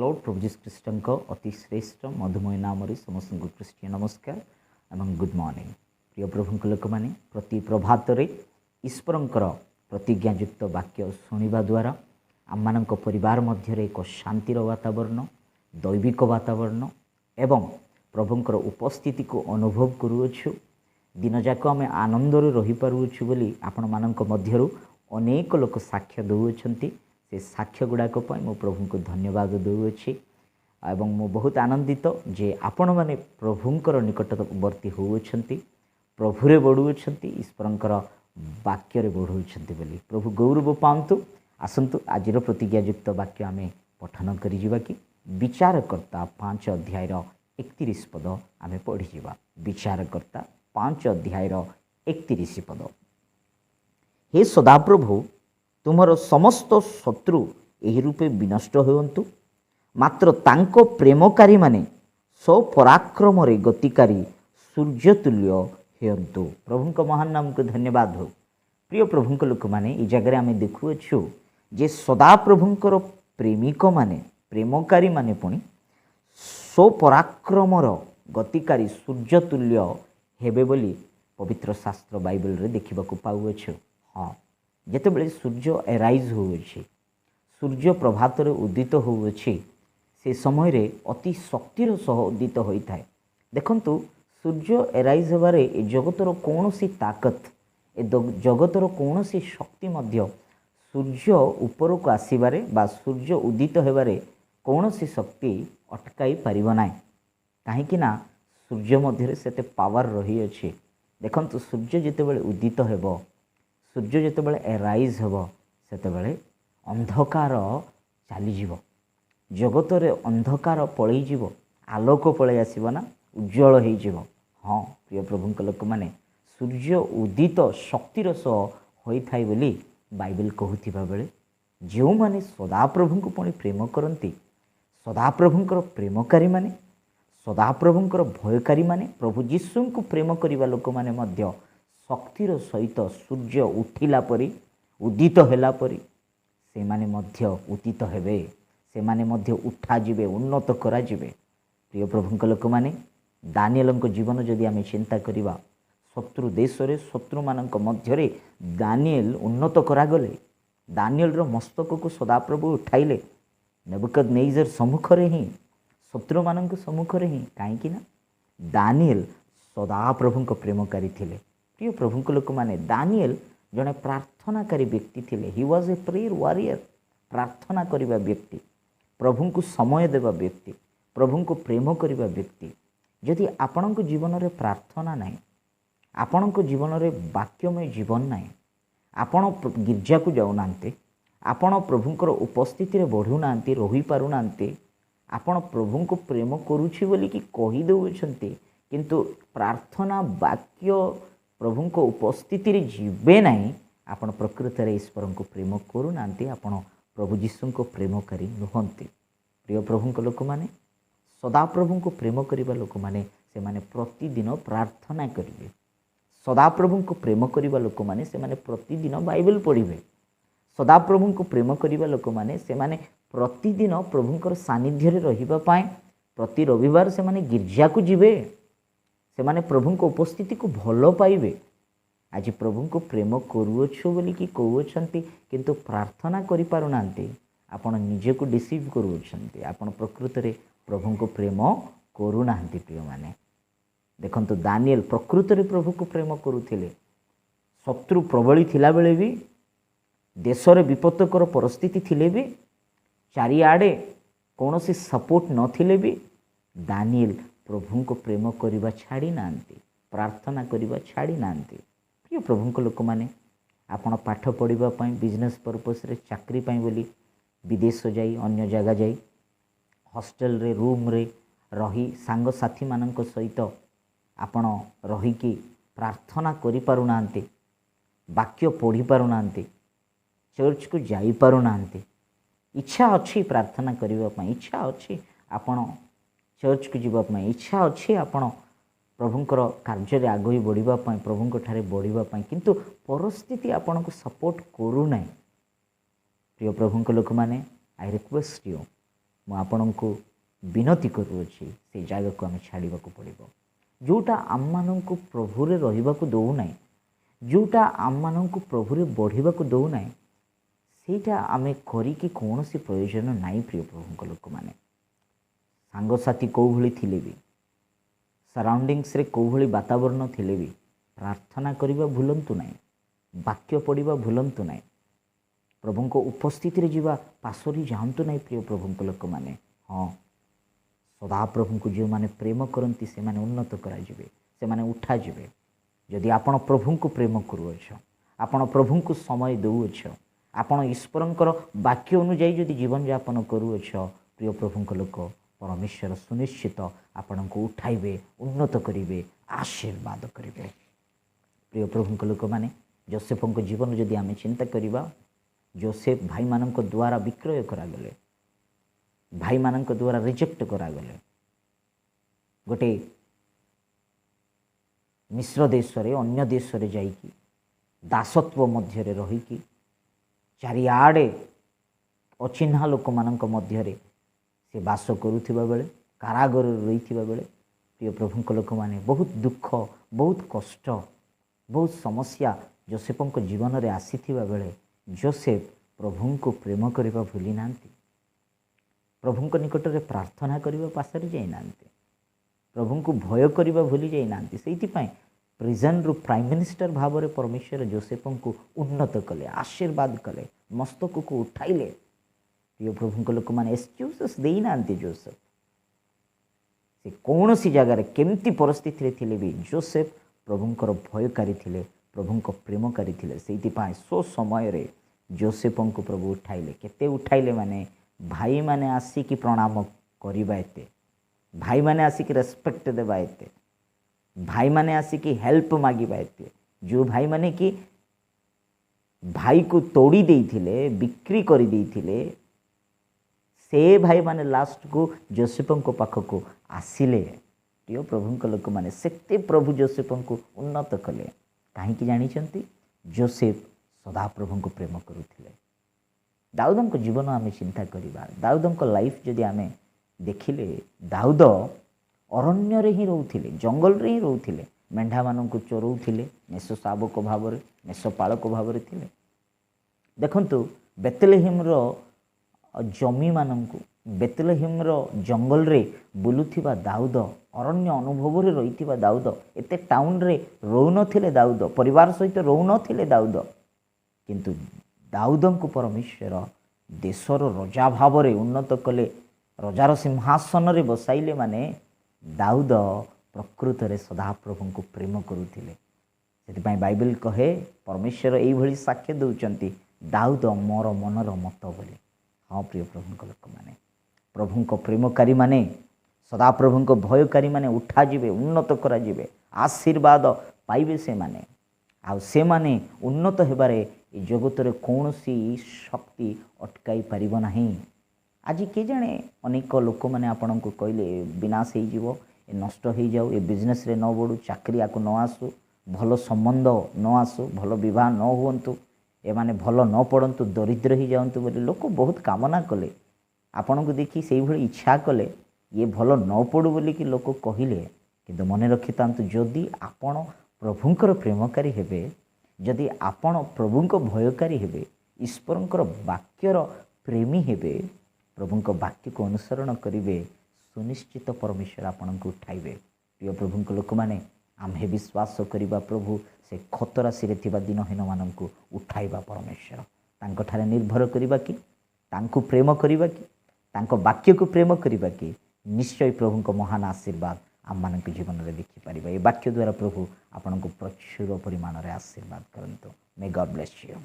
Lord प्रभु जीसु ख्रीष्ट अति श्रेष्ठ मधुमय नाम समस्त ख्रीष्टीय नमस्कार एवं गुड मॉर्निंग। प्रिय प्रभु लोक मैंने प्रति प्रभात ईश्वर प्रतिज्ञायुक्त वाक्य शुणा द्वारा आम मान परिवार मध्य एक शांतिर वातावरण दैविक वातावरण एवं प्रभुंकर उपस्थिति को अनुभव करुअछु। दिन जाक आम आनंद रही पारुछु बोली आपण मानक मध्यरु अनेक लोक साक्ष्य दौरान से साक्ष्य गुड़ाक मो प्रभु को धन्यवाद देउछि एवं मो बहुत आनंदित जे आपण माने प्रभुंकर निकटवर्ती होउछंती प्रभुरे बढ़ुछंती ईश्वरंकर वाक्य बढ़ुछंती बोली प्रभु गौरव पांतु। आसंतु आजिर प्रतिज्ञायुक्त वाक्य आम पठन करिजिबा कि विचारकर्ता 5 अध्यायर 31 पद आम पढ़ीजा। विचारकर्ता 5 अध्यायर 31 पद। हे सदाप्रभु तुमर समस्त शत्रु एही रूपे विनष्ट होयंतु, मात्र तांको प्रेमकारी माने स्वपराक्रम रे गतिकारी सूर्यतुल्य हेयंतु। प्रभुंक महान नाम को धन्यवाद हो। प्रिय प्रभुंक लोक माने ई जगह आम देखुअछु जे सदाप्रभुंकर प्रेमिक माने प्रेमकारी माने पुणी स्वपराक्रमर गतिकारी सूर्यतुल्य हेबे बोली पवित्र शास्त्र बाइबल रे देखिबाकू पाउअछु। हाँ, जेतेबेले सूर्य एराइज होउछि, सूर्य प्रभात रे उदित होउछि, से समय रे अति शक्तिर सह उदित होइथाय। देखंतु सूर्य एराइज हेबारे ए जगतर कोनोसी ताकत ए जगतर कोनोसी शक्ति मध्य सूर्य ऊपर को आसीबारे बा सूर्य उदित हेबारे कोनोसी शक्ति अटकाई पारिबो नाही। काहेकि ना सूर्य मध्य सेते पावर रही अछि। देखंतु सूर्य जेतेबेले उदित हेबो, सूर्य जेतेबेले एराइज हेबो, सेतेबेले अंधकार चलीजिवो, जगतरे अंधकार पळै जिवो, आलोक पळै आसीबो ना, उज्जवल होई जिवो। हाँ प्रिय प्रभुंक लोक माने सूर्य उदित शक्तिर सह होइथाय बोली बाइबल कहूथिबा बेले जो माने सदाप्रभुंक पुणी प्रेम करती, सदाप्रभुंकर प्रेमकारी माने सदाप्रभुंकर भयकारी माने प्रभु जीशु को प्रेम करिबा लोक माने मध्य शक्तिर सहित सूर्य उठिला परी उदित होला परी से माने मध्य उदित हेबे, से माने मध्य उठा जिवे, उन्नत करा जिवे। प्रिय प्रभुंक लोक माने दानिएलଙ୍କ जीवन जदि आमे चिंता करिबा, शत्रु देश रे शत्रु मानक मध्य रे दानिएल उन्नत करा गले। दानिएल रो मस्तक को सदाप्रभु उठाइले नेबुकदनेजर सम्मुख रे ही, शत्रु मानक सम्मुख रे ही। काहेकि ना दानिएल सदाप्रभुंक प्रेमकारी थिले। प्रिय प्रभुंक लोक माने दानिएल जने प्रार्थनाकारी व्यक्ति थिले। He was a prayer warrior, प्रार्थना करिबा व्यक्ति, प्रभु को समय देवा व्यक्ति, प्रभु को प्रेम करिबा व्यक्ति। यदि आपणक जीवन रे प्रार्थना नाही, आपणक जीवन रे वाक्यमय जीवन नाही, आपण गिर्जा को जाऊ नांते, आपण प्रभुंकर उपस्थिति रे बढ़ु नांती, रही पारु नांती, आपण प्रभु को प्रेम करूछि बोली कि कहि देउछंती, किंतु प्रार्थना वाक्य प्रभु को उपस्थिति रे जीवे नाही, आपण प्रकृत रे ईश्वर को प्रेम करू नांती, आपण प्रभु जीशु को प्रेम करी नुहंती। प्रिय प्रभुंक लोक माने सदाप्रभु को प्रेम करिबा लोक माने से माने प्रतिदिन प्रार्थना करिवे। सदाप्रभु को प्रेम करिबा लोक माने से माने प्रतिदिन बाइबल पढ़िबे। सदाप्रभु को प्रेम करिबा लोक माने से माने प्रतिदिन प्रभुंकर सानिध्य रे रहिबा पाए प्रति रविवार से माने गिर्जा को जिवे, से माने प्रभु को उपस्थिति को भलो पाइबे। आज प्रभु को प्रेम करूछु बोली कि कहउछंती, किंतु प्रार्थना करि पारु नांती, आपण निजे को डिसीव करूछंती, आपण प्रकृत रे प्रभु को प्रेम करू नांती। प्रिय माने देखंतु दानिएल प्रकृत रे प्रभु को प्रेम करूथिले। शत्रु प्रबली थिला बेले भी, देश रे विपत्तिकर परिस्थिति थिले भी, चारिआडे कौनसी सपोर्ट नथिले भी, दानिएल प्रभु को प्रेम करिबा छाड़ी नांती, प्रार्थना करिबा छाड़ी नांती। प्रिय प्रभुंक लोक माने आपण पाठ पढ़िबा पई, बिजनेस पर्पस रे, चाकरी पई बोली विदेश जाई, अन्य जगह जाई, हॉस्टेल रे रूम रे रही सांग साथी मानक सहित आपण रही कि प्रार्थना करि पारु नांती, वाक्य पढ़ी पारु नांती, चर्च को जाई पारु नांती। इच्छा अच्छी प्रार्थना करिबा पई, इच्छा अच्छी आपण चर्च को जीवा पई, इच्छा अच्छी आपण प्रभुंकर कार्य रे आगई बढ़िबा पई, प्रभुंक ठारे बढ़िबा पई, किंतु परिस्थिति आपण को सपोर्ट करू नाही। प्रिय प्रभुंक लोक माने आई रिक्वेस्ट यू ମୁଁ ଆପଣଙ୍କୁ ବିନତି କରୁଅଛି ସେଇ ଜାଗାକୁ ଆମେ ଛାଡ଼ିବାକୁ ପଡ଼ିବ। ଯେଉଁଟା ଆମମାନଙ୍କୁ ପ୍ରଭୁରେ ରହିବାକୁ ଦେଉନାହିଁ, ଯେଉଁଟା ଆମମାନଙ୍କୁ ପ୍ରଭୁରେ ବଢ଼ିବାକୁ ଦେଉନାହିଁ, ସେଇଟା ଆମେ କରିକି କୌଣସି ପ୍ରୟୋଜନ ନାହିଁ। ପ୍ରିୟ ପ୍ରଭୁଙ୍କ ଲୋକମାନେ, ସାଙ୍ଗସାଥି କେଉଁଭଳି ଥିଲେ ବି, ସରାଉଣ୍ଡିଂସରେ କେଉଁଭଳି ବାତାବରଣ ଥିଲେ ବି ପ୍ରାର୍ଥନା କରିବା ଭୁଲନ୍ତୁ ନାହିଁ, ବାକ୍ୟ ପଢ଼ିବା ଭୁଲନ୍ତୁ ନାହିଁ, ପ୍ରଭୁଙ୍କ ଉପସ୍ଥିତିରେ ଯିବା ପାଶୋରି ଯାଆନ୍ତୁ ନାହିଁ। ପ୍ରିୟ ପ୍ରଭୁଙ୍କ ଲୋକମାନେ, ହଁ, ସଦାପ୍ରଭୁଙ୍କୁ ଯେଉଁମାନେ ପ୍ରେମ କରନ୍ତି ସେମାନେ ଉନ୍ନତ କରାଯିବେ, ସେମାନେ ଉଠାଯିବେ। ଯଦି ଆପଣ ପ୍ରଭୁଙ୍କୁ ପ୍ରେମ କରୁଅଛ, ଆପଣ ପ୍ରଭୁଙ୍କୁ ସମୟ ଦେଉଅଛ, ଆପଣ ଈଶ୍ୱରଙ୍କର ବାକ୍ୟ ଅନୁଯାୟୀ ଯଦି ଜୀବନଯାପନ କରୁଅଛ, ପ୍ରିୟ ପ୍ରଭୁଙ୍କ ଲୋକ, ପରମେଶ୍ୱର ସୁନିଶ୍ଚିତ ଆପଣଙ୍କୁ ଉଠାଇବେ, ଉନ୍ନତ କରିବେ, ଆଶୀର୍ବାଦ କରିବେ। ପ୍ରିୟ ପ୍ରଭୁଙ୍କ ଲୋକମାନେ, ଯୋସେଫଙ୍କ ଜୀବନ ଯଦି ଆମେ ଚିନ୍ତା କରିବା, ଯୋସେଫ ଭାଇମାନଙ୍କ ଦ୍ୱାରା ବିକ୍ରୟ କରାଗଲେ, ଭାଇମାନଙ୍କ ଦ୍ୱାରା ରିଜେକ୍ଟ କରାଗଲେ, ଗୋଟେ ମିଶ୍ର ଦେଶରେ, ଅନ୍ୟ ଦେଶରେ ଯାଇକି ଦାସତ୍ୱ ମଧ୍ୟରେ ରହିକି ଚାରିଆଡ଼େ ଅଚିହ୍ନା ଲୋକମାନଙ୍କ ମଧ୍ୟରେ ସେ ବାସ କରୁଥିବା ବେଳେ, କାରାଗାରରେ ରହିଥିବା ବେଳେ, ପ୍ରିୟ ପ୍ରଭୁଙ୍କ ଲୋକମାନେ, ବହୁତ ଦୁଃଖ, ବହୁତ କଷ୍ଟ, ବହୁତ ସମସ୍ୟା ଯୋସେଫଙ୍କ ଜୀବନରେ ଆସିଥିବା ବେଳେ ଯୋସେଫ ପ୍ରଭୁଙ୍କୁ ପ୍ରେମ କରିବା ଭୁଲି ନାହାନ୍ତି, ପ୍ରଭୁଙ୍କ ନିକଟରେ ପ୍ରାର୍ଥନା କରିବା ପାଶରେ ଯାଇନାହାନ୍ତି, ପ୍ରଭୁଙ୍କୁ ଭୟ କରିବା ଭୁଲି ଯାଇନାହାନ୍ତି। ସେଇଥିପାଇଁ ପ୍ରିଜନରୁ ପ୍ରାଇମ୍ ମିନିଷ୍ଟର ଭାବରେ ପରମେଶ୍ୱର ଯୋସେଫଙ୍କୁ ଉନ୍ନତ କଲେ, ଆଶୀର୍ବାଦ କଲେ, ମସ୍ତକକୁ ଉଠାଇଲେ। ପ୍ରିୟ ପ୍ରଭୁଙ୍କ ଲୋକମାନେ, ଏକ୍ସକ୍ୟୁଜେସ୍ ଦେଇନାହାନ୍ତି ଯୋସେଫ। ସେ କୌଣସି ଜାଗାରେ କେମିତି ପରିସ୍ଥିତିରେ ଥିଲେ ବି ଯୋସେଫ ପ୍ରଭୁଙ୍କର ଭୟକାରୀ ଥିଲେ, ପ୍ରଭୁଙ୍କ ପ୍ରେମକାରୀ ଥିଲେ। ସେଇଥିପାଇଁ ସମୟରେ ଯୋସେଫଙ୍କୁ ପ୍ରଭୁ ଉଠାଇଲେ। କେତେ ଉଠାଇଲେ ମାନେ, ଭାଇମାନେ ଆସିକି ପ୍ରଣାମ କରିବା ଏତେ, ଭାଇମାନେ ଆସିକି ରେସ୍ପେକ୍ଟ ଦେବା ଏତେ, ଭାଇମାନେ ଆସିକି ହେଲ୍ପ ମାଗିବା ଏତେ, ଯେଉଁ ଭାଇମାନେ କି ଭାଇକୁ ତୋଡ଼ି ଦେଇଥିଲେ, ବିକ୍ରି କରିଦେଇଥିଲେ, ସେ ଭାଇମାନେ ଲାଷ୍ଟକୁ ଯୋସେଫଙ୍କ ପାଖକୁ ଆସିଲେ। ପ୍ରିୟ ପ୍ରଭୁଙ୍କ ଲୋକମାନେ, ସେତେ ପ୍ରଭୁ ଯୋସେଫଙ୍କୁ ଉନ୍ନତ କଲେ। କାହିଁକି ଜାଣିଛନ୍ତି? ଯୋସେଫ ସଦାପ୍ରଭୁଙ୍କୁ ପ୍ରେମ କରୁଥିଲେ। ଦାଉଦଙ୍କ ଜୀବନ ଆମେ ଚିନ୍ତା କରିବା, ଦାଉଦଙ୍କ ଲାଇଫ୍ ଯଦି ଆମେ ଦେଖିଲେ, ଦାଉଦ ଅରଣ୍ୟରେ ହିଁ ରହୁଥିଲେ, ଜଙ୍ଗଲରେ ହିଁ ରହୁଥିଲେ, ମେଣ୍ଢାମାନଙ୍କୁ ଚରାଉଥିଲେ, ମେଷ ଶାବକ ଭାବରେ, ମେଷପାଳକ ଭାବରେ ଥିଲେ। ଦେଖନ୍ତୁ, ବେତଲେହେମର ଜମିମାନଙ୍କୁ, ବେତଲେହେମର ଜଙ୍ଗଲରେ ବୁଲୁଥିବା ଦାଉଦ, ଅରଣ୍ୟ ଅନୁଭବରେ ରହିଥିବା ଦାଉଦ, ଏତେ ଟାଉନରେ ରହୁନଥିଲେ ଦାଉଦ, ପରିବାର ସହିତ ରହୁନଥିଲେ ଦାଉଦ, କିନ୍ତୁ ଦାଉଦଙ୍କୁ ପରମେଶ୍ୱର ଦେଶର ରଜା ଭାବରେ ଉନ୍ନତ କଲେ, ରଜାର ସିଂହାସନରେ ବସାଇଲେ। ମାନେ ଦାଉଦ ପ୍ରକୃତରେ ସଦାପ୍ରଭୁଙ୍କୁ ପ୍ରେମ କରୁଥିଲେ। ସେଥିପାଇଁ ବାଇବେଲ କହେ, ପରମେଶ୍ୱର ଏଇଭଳି ସାକ୍ଷ୍ୟ ଦେଉଛନ୍ତି, ଦାଉଦ ମୋର ମନର ମତ ବୋଲି। ହଁ ପ୍ରିୟ ପ୍ରଭୁଙ୍କ ଲୋକମାନେ, ପ୍ରଭୁଙ୍କ ପ୍ରେମକାରୀମାନେ, ସଦାପ୍ରଭୁଙ୍କ ଭୟକାରୀମାନେ ଉଠାଯିବେ, ଉନ୍ନତ କରାଯିବେ, ଆଶୀର୍ବାଦ ପାଇବେ ସେମାନେ। ଆଉ ସେମାନେ ଉନ୍ନତ ହେବାରେ ଏ ଜଗତରେ କୌଣସି ଶକ୍ତି ଅଟକାଇ ପାରିବ ନାହିଁ। ଆଜି କେଜାଣେ ଅନେକ ଲୋକମାନେ ଆପଣଙ୍କୁ କହିଲେ ବିନାଶ ହେଇଯିବ, ଏ ନଷ୍ଟ ହେଇଯାଉ, ଏ ବିଜନେସ୍ରେ ନ ବଢ଼ୁ, ଚାକିରି ଆକୁ ନ ଆସୁ, ଭଲ ସମ୍ବନ୍ଧ ନ ଆସୁ, ଭଲ ବିବାହ ନ ହୁଅନ୍ତୁ, ଏମାନେ ଭଲ ନ ପଢ଼ନ୍ତୁ, ଦରିଦ୍ର ହେଇଯାଆନ୍ତୁ ବୋଲି ଲୋକ ବହୁତ କାମନା କଲେ। ଆପଣଙ୍କୁ ଦେଖି ସେଇଭଳି ଇଚ୍ଛା କଲେ ଇଏ ଭଲ ନ ପଡ଼ୁ ବୋଲିକି ଲୋକ କହିଲେ। କିନ୍ତୁ ମନେ ରଖିଥାନ୍ତୁ, ଯଦି ଆପଣ ପ୍ରଭୁଙ୍କର ପ୍ରେମକାରୀ ହେବେ, ଯଦି ଆପଣ ପ୍ରଭୁଙ୍କ ଭୟକାରୀ ହେବେ, ଈଶ୍ୱରଙ୍କର ବାକ୍ୟର ପ୍ରେମୀ ହେବେ, ପ୍ରଭୁଙ୍କ ବାକ୍ୟକୁ ଅନୁସରଣ କରିବେ, ସୁନିଶ୍ଚିତ ପରମେଶ୍ୱର ଆପଣଙ୍କୁ ଉଠାଇବେ। ପ୍ରିୟ ପ୍ରଭୁଙ୍କ ଲୋକମାନେ, ଆମ୍ଭେ ବିଶ୍ୱାସ କରିବା ପ୍ରଭୁ ସେ କ୍ଷତ ରାଶିରେ ଥିବା ଦିନହୀନମାନଙ୍କୁ ଉଠାଇବା ପରମେଶ୍ୱର। ତାଙ୍କଠାରେ ନିର୍ଭର କରିବା କି, ତାଙ୍କୁ ପ୍ରେମ କରିବା କି, ତାଙ୍କ ବାକ୍ୟକୁ ପ୍ରେମ କରିବା କି, ନିଶ୍ଚୟ ପ୍ରଭୁଙ୍କ ମହାନ ଆଶୀର୍ବାଦ ଆମମାନଙ୍କ ଜୀବନରେ ଦେଖିପାରିବା। ଏ ବାକ୍ୟ ଦ୍ୱାରା ପ୍ରଭୁ ଆପଣଙ୍କୁ ପ୍ରଚୁର ପରିମାଣରେ ଆଶୀର୍ବାଦ କରନ୍ତୁ। ମେ ଗଡ୍ ବ୍ଲେସ୍ ୟୁ।